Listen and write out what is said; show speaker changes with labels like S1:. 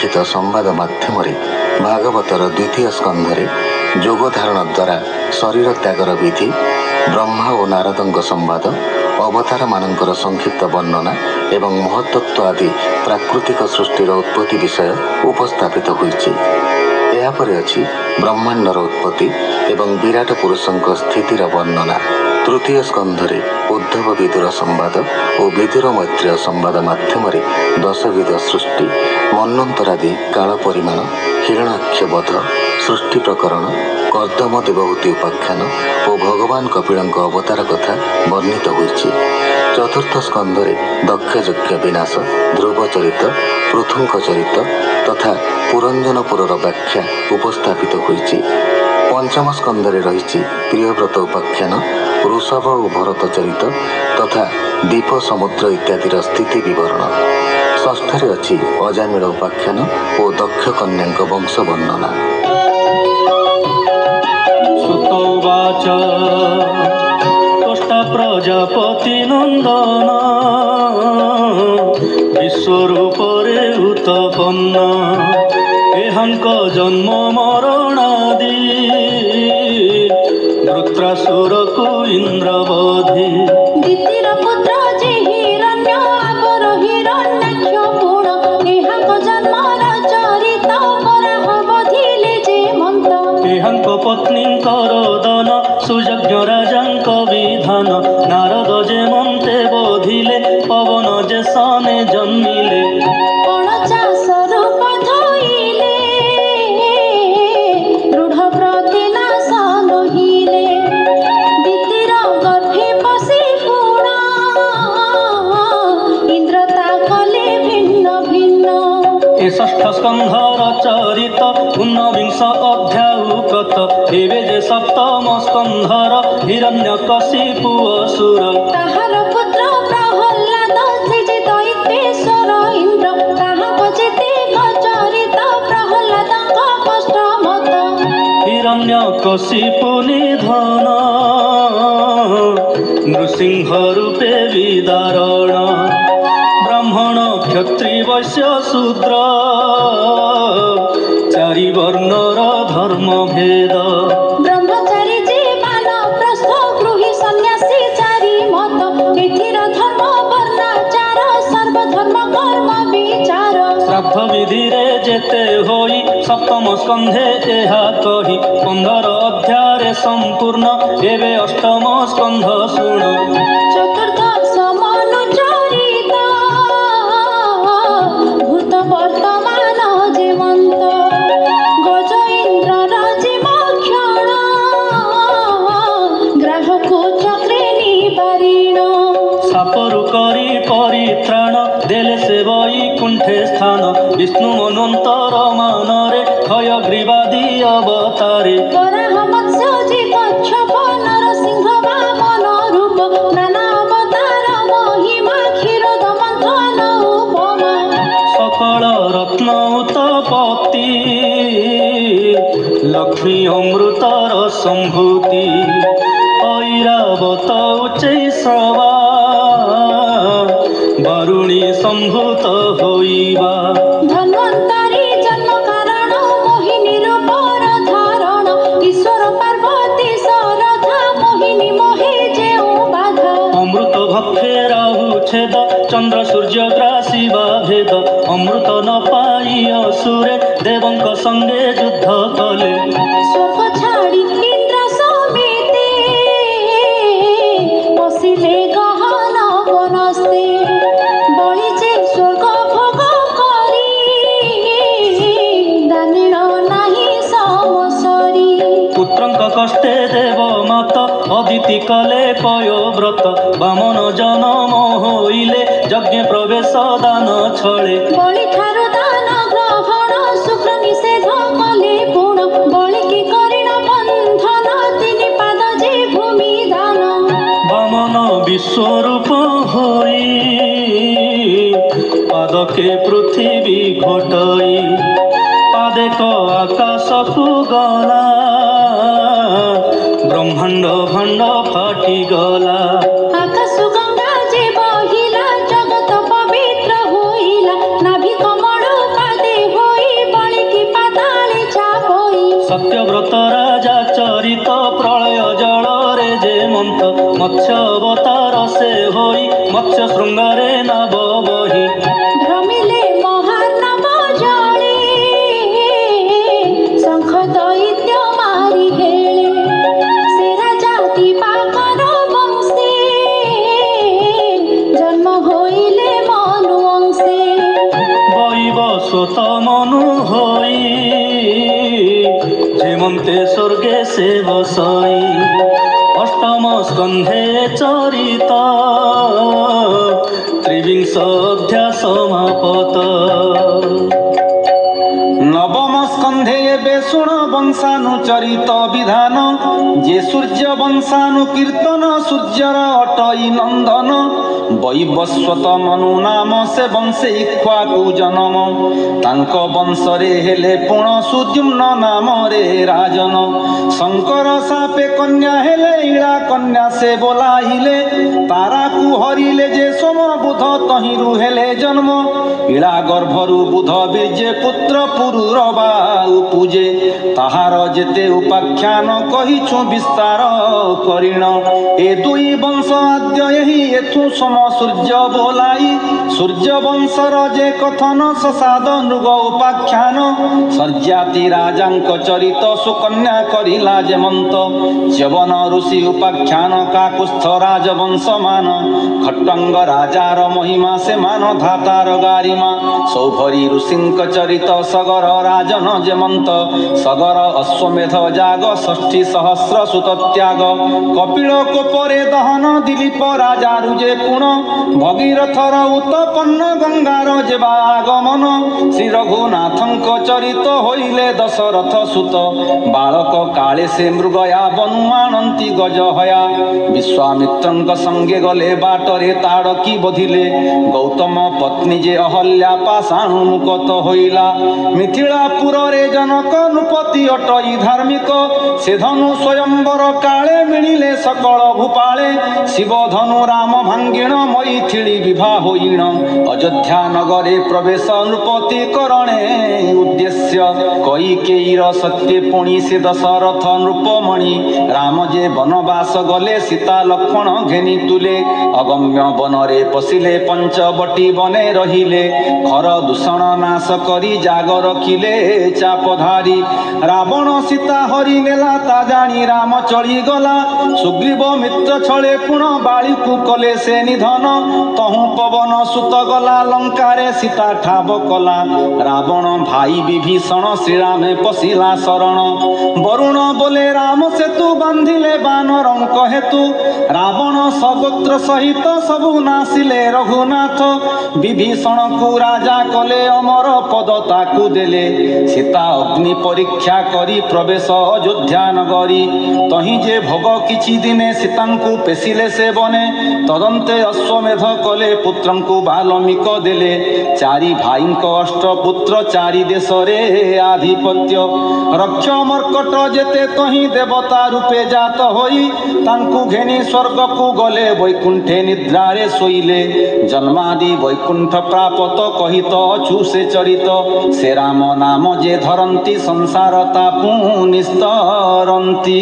S1: लिखित संवाद माध्यम भागवतर द्वितीय स्कंधरे जोग धारण द्वारा शरीर त्यागर विधि ब्रह्मा और नारदंग संवाद अवतार मानकर संक्षिप्त वर्णना एवं महत्त्व आदि प्राकृतिक सृष्टिर उत्पत्ति विषय उपस्थापित होइछि। यापर अछि ब्रह्मांडर उत्पत्ति एवं विराट पुरुषंक स्थितिर वर्णना। तृतीय स्कंधरे उद्धव विदुर संवाद और विदुर मैत्रेय संवाद माध्यम दशविध सृष्टि मन्वंतरादि काल परिमाण हिरण्याक्ष वध सृष्टि प्रकरण कर्दम देवहूति उपाख्यान और भगवान कपिलंक अवतार कथा वर्णित होइछि। चतुर्थ स्कंधरे दक्ष यज्ञ विनाश ध्रुव चरित पृथुंक चरित तथा पुरंजनपुरर व्याख्या उपस्थापित होइछि। पंचम स्कंधरे रही प्रियव्रत उपाख्यान ऋषभ और भरत चरित तथा दीप समुद्र इत्यादि स्थिति विवरण। षष्ठरे अछि अजामिल उपाख्यान और दक्ष कन्या वंश वर्णना।
S2: सुतोवाच तुष्ट प्रजापति नंदन विश्वरूपरे उत्पन्न एहंक जन्म मरणादि वृत्रासुर को इंद्रवधि
S3: दितिर पुत्र जे हिरण्य आपर हिरण्याक्ष पुण एहंक जन्मर चरित पराह बधिले जे मंत
S2: एहंक पत्नींकर दन सुयज्ञ राजांक विधान नारद जे मन्ते बधिले पवन जे सने जन्मिले षष्ठ स्कंधर चरित ऊनविंश अध्यायुकत एवे जे सप्तम स्कंधर हिरण्यकशिपु असुर
S3: ताहार पुत्र प्रहल्लाद जे दैत्येश्वर इंद्र ताहाक जेते चरित प्रहल्लादक कष्ट मत
S2: हिरण्यकशिपु निधन नृसिंह रूपे विदारण ब्राह्मण क्षत्रिय वैश्य शूद्र चारि वर्णर धर्म भेद
S3: ब्रह्मचारी जे वानप्रस्थ गृही सन्यासी चारि मत एथिर धर्म वर्णाचार सर्वधर्म कर्म विचार
S2: श्राद्ध विधि रे जेते होई सप्तम स्कंधे एहा कही 15 अध्याय संपूर्ण एवे अष्टम स्कंध शुण।
S3: चतुर्थ समनुचरित भूत वर्तमान जीवंत गज इंद्र राजिमक्षण ग्राहको चक्रे निवारिण
S2: सापरु करी परित्राण देले से वैकुंठे स्थान विष्णु मनंतर मानरे हयग्रीवादि अवतारे
S3: वराह मत्स्य जे कच्छप नरसिंह वामन रूप नाना अवतार महिमा क्षीरोद मंथन उपमा
S2: सकल रत्न उत्पत्ति लक्ष्मी अमृतर संभूति ऐरावत उच्चैश्रवा वरुणी संभूत होइबा
S3: धन्वंतरी जन्म कारण मोहिनी रूपर धारण ईश्वर पार्वती सरधा मोहिनी मोहे जेउ बाधा
S2: अमृत भक्षे राहु छेद चंद्र सूर्य ग्रासिबा भेद अमृत न पाई असुरे देवंक संगे युद्ध कले
S3: स्वर्ग छाड़ी इंद्र समेते पशिले गहन वनस्ते बळी जे स्वर्ग भोग करी दानिण नाही समसरी
S2: पुत्रंक कष्टे देव मात अदिति कले पयोव्रत बामन जनम होइले यज्ञ प्रवेश दान छळे
S3: बळी ठारु दान ग्रहण शुक्र निषेध कले पुण बळी की करिण बंधन तिनि पाद जे भूमि दान
S2: बामन विश्वरूप होई पादके पृथ्वी घोटई पादेक आकाशकु गला ब्रह्मांड भांड फाटी गला
S3: आकाश गंगा जे बहिला जगत पवित्र होइला नाभि कमल पादे होई
S2: ଅଧ୍ୟା ସମାପତ।
S4: ନବମ ସ୍କନ୍ଧେ ଏବେ ଶୁଣ ବଂଶାନୁଚରିତ ବିଧାନ, ଯେ ସୂର୍ଯ୍ୟ ବଂଶାନୁ କୀର୍ତ୍ତନ ସୂର୍ଯ୍ୟର ଅଟଇ ନନ୍ଦନ। ବୈବସ୍ୱତ ମନୁ ନାମ ସେ ବଂଶେ ଇକ୍ଷ୍ୱାକୁ ଜନମ, ତାଙ୍କ ବଂଶରେ ହେଲେ ପୁଣ ସୁଦ୍ୟୁମ୍ନ ନାମରେ ରାଜନ। ଶଙ୍କର ସାପେ କନ୍ୟା ହେଲେ ଇଳା କନ୍ୟା ସେ ବୋଲାଇଲେ, ତାରାକୁ ହରିଲେ ଯେ ସୋମ ବୁଧ ତହିଁରୁ ହେଲେ ଜନ୍ମ। ଇଳା ଗର୍ଭରୁ ବୁଧ ବୀର୍ଯ୍ୟ ପୁତ୍ର ପୁରୁର ବାଉ ପୂଜେ, ତାହାର ଯେତେ ଉପାଖ୍ୟାନ କହିଛୁ ବିସ୍ତାର କରିଣ। ଏ ଦୁଇ ବଂଶ ଆଦ୍ୟ ଏହି ଏଥୁ ସମ ସୂର୍ଯ୍ୟ ବୋଲାଇ, ସୂର୍ଯ୍ୟ ବଂଶର ଯେ କଥନ ସସାଦ ନୃଗ ଉପାଖ୍ୟାନ। ସର୍ଯ୍ୟାତି ରାଜାଙ୍କ ଚରିତ ସୁକନ୍ୟା କରିଲା ଯେମନ୍ତ, ଚ୍ୟବନ ଋଷି ଉପାଖ୍ୟାନ କାକୁସ୍ଥ ରାଜବଂଶମାନ। ଖଟ୍ଟଙ୍ଗ ରାଜାର ମହିମା ସେମାନେ ଧାତାର ଗାରିମା, ସୌଭରୀ ଋଷିଙ୍କ ଚରିତ ସଗର ରାଜନ ଯେମନ୍ତ। ସଗର ଅଶ୍ୱମେଧ ଯାଗ ଷଷ୍ଠୀ ସହସ୍ର ସୁତ ତ୍ୟାଗ, କପିଳ କୋପରେ ଦହନ ଦିলীପ ରାଜାରୁ ଯେ ପୁଣ। ଭଗୀରଥର ଉତପନ୍ନ ଗଙ୍ଗାର ଯେବା ଆଗମନ, ଶ୍ରୀ ରଘୁନାଥଙ୍କ ଚରିତ ହୋଇଲେ ଦଶରଥ ସୁତ। ବାଳକ କାଳେ ସେ ମୃଗୟା ବନୁ ଆଣନ୍ତି ଗଜହୟା, ବିଶ୍ୱାମିତ୍ରଙ୍କ ସଙ୍ଗେ ଗଲେ ବାଟରେ ତାଡ଼କୀ ବଧିଲେ। ଗୌତମ ପତ୍ନୀ ଯେ ଅହଲ୍ୟା ପାଷାଣୁ ମୁକତ ହୋଇଲା, ମିଥିଳାପୁରରେ ଜନକ ନୃପତି ଅଟଇ ଧାର୍ମିକ। ସେ ଧନୁ ସ୍ୱୟଂବର କାଳେ ମିଳିଲେ ସକଳ ଭୂପାଳେ, ଶିବ ଧନୁ ରାମ ଭାଙ୍ଗିଣ ମୈଥିଳି ବିଭା ହୋଇଣ। ଅଯୋଧ୍ୟା ନଗରେ ପ୍ରବେଶ ନୃପତି କରଣେ ଉଦ୍ଦେଶ୍ୟ, କୈକେୟୀର ସତ୍ୟ ପୁଣି ସେ ଦଶରଥ ନୃପମଣି। ରାମ ଯେ ବନବାସ ଗଲେ ସୀତା ଲକ୍ଷ୍ମଣ ଘେନି ତୁଲେ, ଅଗମ୍ୟ ବନରେ ପଶିଲେ ପଞ୍ଚବଟୀ ବନେ ରହିଲେ। ଖର ଦୂଷଣ ନାଶ କରି ଜାଗ ରଖିଲେ ଚାପଧାରୀ, ରାବଣ ସୀତା ହରି ନେଲା ତା ଜାଣି ରାମ ଚଳିଗଲା। ସୁଗ୍ରୀବ ମିତ୍ର ଛଳେ ପୁଣ ବାଳିକୁ କଲେ ସେ ନିଧନ, ତହୁଁ ପବନ ସୁତ ଗଲା ଲଙ୍କାରେ ସୀତା ଠାବ କଲା। ରାବଣ ଭାଇ ବିଭୀଷଣ ଶ୍ରୀରାମେ ପଶିଲା ଶରଣ, ବରୁଣ ବୋଲେ ରାମ ସେତୁ ବାନ୍ଧିଲେ ବାନରଙ୍କ ହେତୁ। ରାବଣ ସଗୋତ୍ର ସହିତ ସବୁ ନାସିଲେ ରଘୁନାଥ, ବିଭୀଷଣକୁ ରାଜା କଲେ ଅମର ପଦ ତାକୁ ଦେଲେ। ସୀତା ଅଗ୍ନି ପରୀକ୍ଷା କରି ପ୍ରବେଶ ଅଯୋଧ୍ୟା ନଗରୀ, ତହିଁ ଯେ ଭୋଗ କିଛି ଦିନେ ସୀତାଙ୍କୁ ପେଶିଲେ ସେ ବନେ। ତଦନ୍ତେ ଅଶ୍ୱମେଧ କଲେ ପୁତ୍ରଙ୍କୁ ବାଲ୍ମୀକ ଦେଲେ, ଚାରି ଭାଇଙ୍କ ଅଷ୍ଟପୁତ୍ର ଚାରି ଦେଶରେ ଆଧିପତ୍ୟ। ରକ୍ଷ ମର୍କଟ ଯେତେ ତହିଁ ଦେବତା ରୂପେ ଜାତ ହୋଇ, ତାଙ୍କୁ ଘେନି ସ୍ୱର୍ଗକୁ ଗଲେ ବୈକୁଣ୍ଠେ ନିଦ୍ରାରେ ଶୋଇଲେ। ଜନ୍ମାଦି ବୈକୁଣ୍ଠ ପ୍ରାପତ କହିତ ଅଛୁ ସେ ଚରିତ, ସେ ରାମ ନାମ ଯେ ଧରନ୍ତି ସଂସାର ତାପୁ ନିସ୍ତରନ୍ତି।